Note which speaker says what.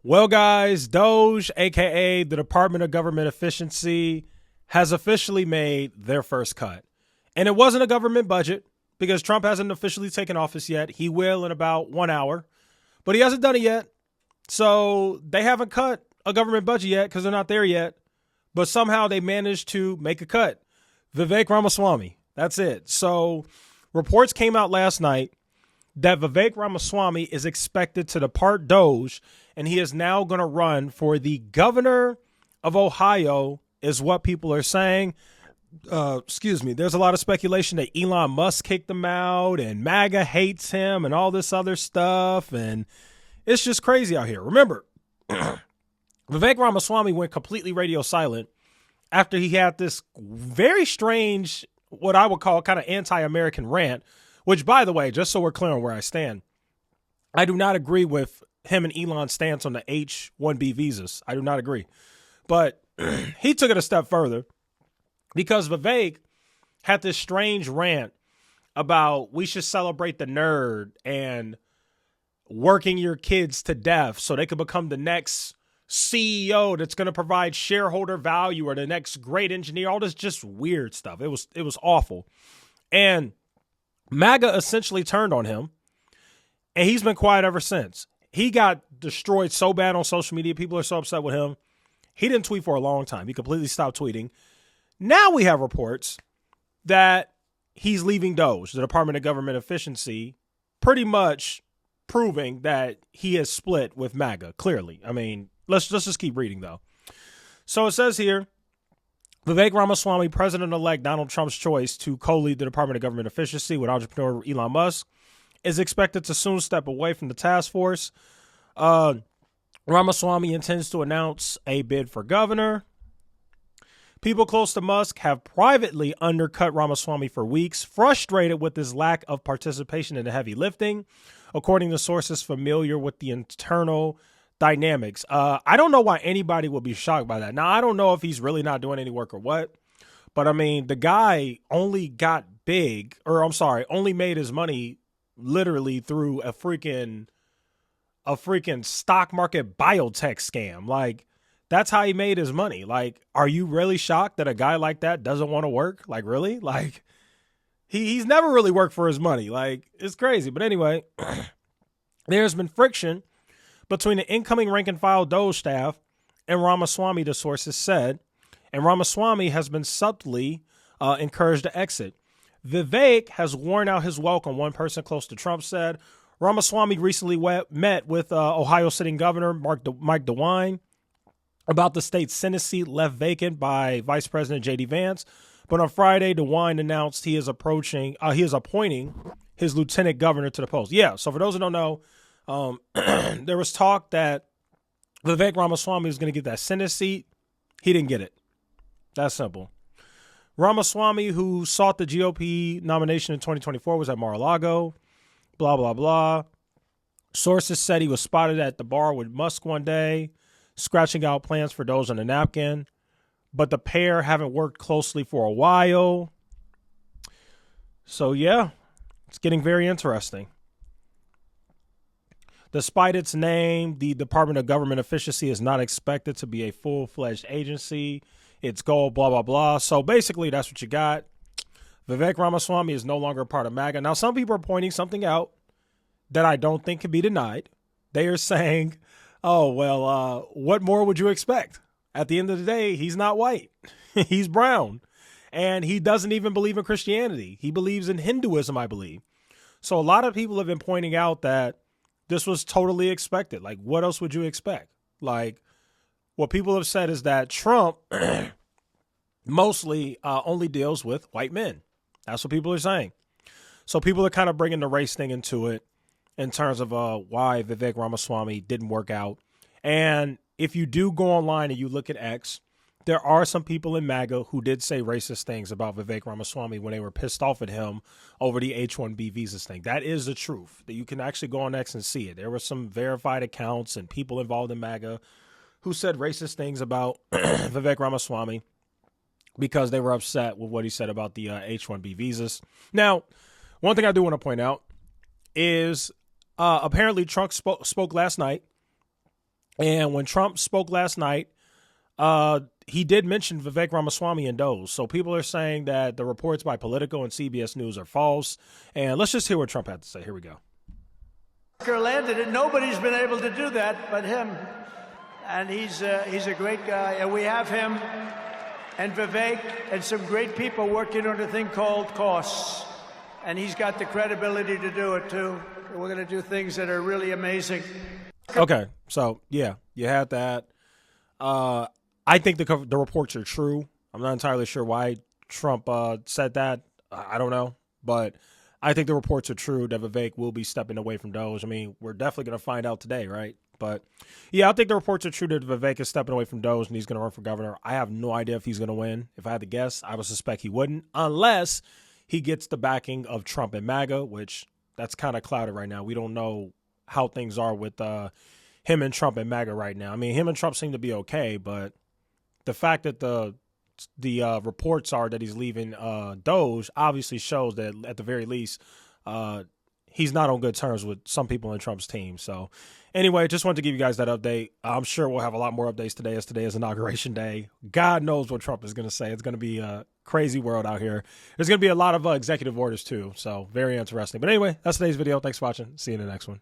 Speaker 1: Well, guys, Doge, aka the Department of Government Efficiency, has officially made their first cut. And it wasn't a government budget because Trump hasn't officially taken office yet. He will in about 1 hour, but he hasn't done it yet. So they haven't cut a government budget yet because they're not there yet. But somehow they managed to make a cut. Vivek Ramaswamy, that's it. So reports came out last night that Vivek Ramaswamy is expected to depart Doge, and he is now going to run for the governor of Ohio, is what people are saying. There's a lot of speculation that Elon Musk kicked him out and MAGA hates him and all this other stuff. And it's just crazy out here. Remember, Vivek Ramaswamy went completely radio silent after he had this very strange, what I would call kind of anti-American rant, which, by the way, just so we're clear on where I stand, I do not agree with him and Elon's stance on the H-1B visas. I do not agree. But he took it a step further because Vivek had this strange rant about we should celebrate the nerd and working your kids to death so they could become the next CEO that's going to provide shareholder value or the next great engineer, all this just weird stuff. It was awful. And MAGA essentially turned on him, and he's been quiet ever since. He got destroyed so bad on social media. People are so upset with him. He didn't tweet for a long time. He completely stopped tweeting. Now we have reports that he's leaving Doge, the Department of Government Efficiency, pretty much proving that he has split with MAGA, clearly. I mean, let's just keep reading, though. So it says here, Vivek Ramaswamy, President-elect Donald Trump's choice to co-lead the Department of Government Efficiency with entrepreneur Elon Musk, is expected to soon step away from the task force. Ramaswamy intends to announce a bid for governor. People close to Musk have privately undercut Ramaswamy for weeks, frustrated with his lack of participation in the heavy lifting, according to sources familiar with the internal dynamics. I don't know why anybody would be shocked by that. Now, I don't know if he's really not doing any work or what, but I mean, the guy only made his money literally through a freaking stock market biotech scam. Like, that's how he made his money. Like, are you really shocked that a guy like that doesn't want to work? Like, really? Like, he's never really worked for his money. Like, it's crazy. But anyway, there's been friction between the incoming rank and file Doge staff and Ramaswamy, the sources said, and Ramaswamy has been subtly encouraged to exit. Vivek has worn out his welcome, one person close to Trump said. Ramaswamy recently met with Ohio sitting governor Mike DeWine about the state's Senate seat left vacant by Vice President J.D. Vance. But on Friday, DeWine announced he is appointing his lieutenant governor to the post. Yeah, so for those who don't know, there was talk that Vivek Ramaswamy was going to get that Senate seat. He didn't get it. That's simple. Ramaswamy, who sought the GOP nomination in 2024, was at Mar-a-Lago. Blah, blah, blah. Sources said he was spotted at the bar with Musk one day, scratching out plans for Doge on a napkin. But the pair haven't worked closely for a while. So, yeah, it's getting very interesting. Despite its name, the Department of Government Efficiency is not expected to be a full-fledged agency. Its goal, blah, blah, blah. So basically, that's what you got. Vivek Ramaswamy is no longer a part of MAGA. Now, some people are pointing something out that I don't think can be denied. They are saying, oh, well, what more would you expect? At the end of the day, he's not white. He's brown. And he doesn't even believe in Christianity. He believes in Hinduism, I believe. So a lot of people have been pointing out that this was totally expected. Like, what else would you expect? Like, what people have said is that Trump mostly only deals with white men. That's what people are saying. So people are kind of bringing the race thing into it in terms of why Vivek Ramaswamy didn't work out. And if you do go online and you look at X, there are some people in MAGA who did say racist things about Vivek Ramaswamy when they were pissed off at him over the H-1B visas thing. That is the truth. That you can actually go on X and see it. There were some verified accounts and people involved in MAGA who said racist things about Vivek Ramaswamy because they were upset with what he said about the H-1B visas. Now, one thing I do want to point out is apparently Trump spoke last night And when Trump spoke last night, he did mention Vivek Ramaswamy and Doge. So people are saying that the reports by Politico and CBS News are false. And let's just hear what Trump had to say. Here we go.
Speaker 2: Landed it. Nobody's been able to do that but him. And he's a great guy. And we have him and Vivek and some great people working on a thing called costs. And he's got the credibility to do it, too. And we're going to do things that are really amazing.
Speaker 1: Okay, so, yeah, you had that. I think the reports are true. I'm not entirely sure why Trump said that. I don't know. But I think the reports are true that Vivek will be stepping away from Doge. I mean, we're definitely going to find out today, right? But, yeah, I think the reports are true that Vivek is stepping away from Doge and he's going to run for governor. I have no idea if he's going to win. If I had to guess, I would suspect he wouldn't unless he gets the backing of Trump and MAGA, which that's kind of clouded right now. We don't know how things are with him and Trump and MAGA right now. I mean, him and Trump seem to be okay, but the fact that the reports are that he's leaving Doge obviously shows that at the very least he's not on good terms with some people in Trump's team. So anyway, just wanted to give you guys that update. I'm sure we'll have a lot more updates today as today is Inauguration Day. God knows what Trump is going to say. It's going to be a crazy world out here. There's going to be a lot of executive orders too. So very interesting. But anyway, that's today's video. Thanks for watching. See you in the next one.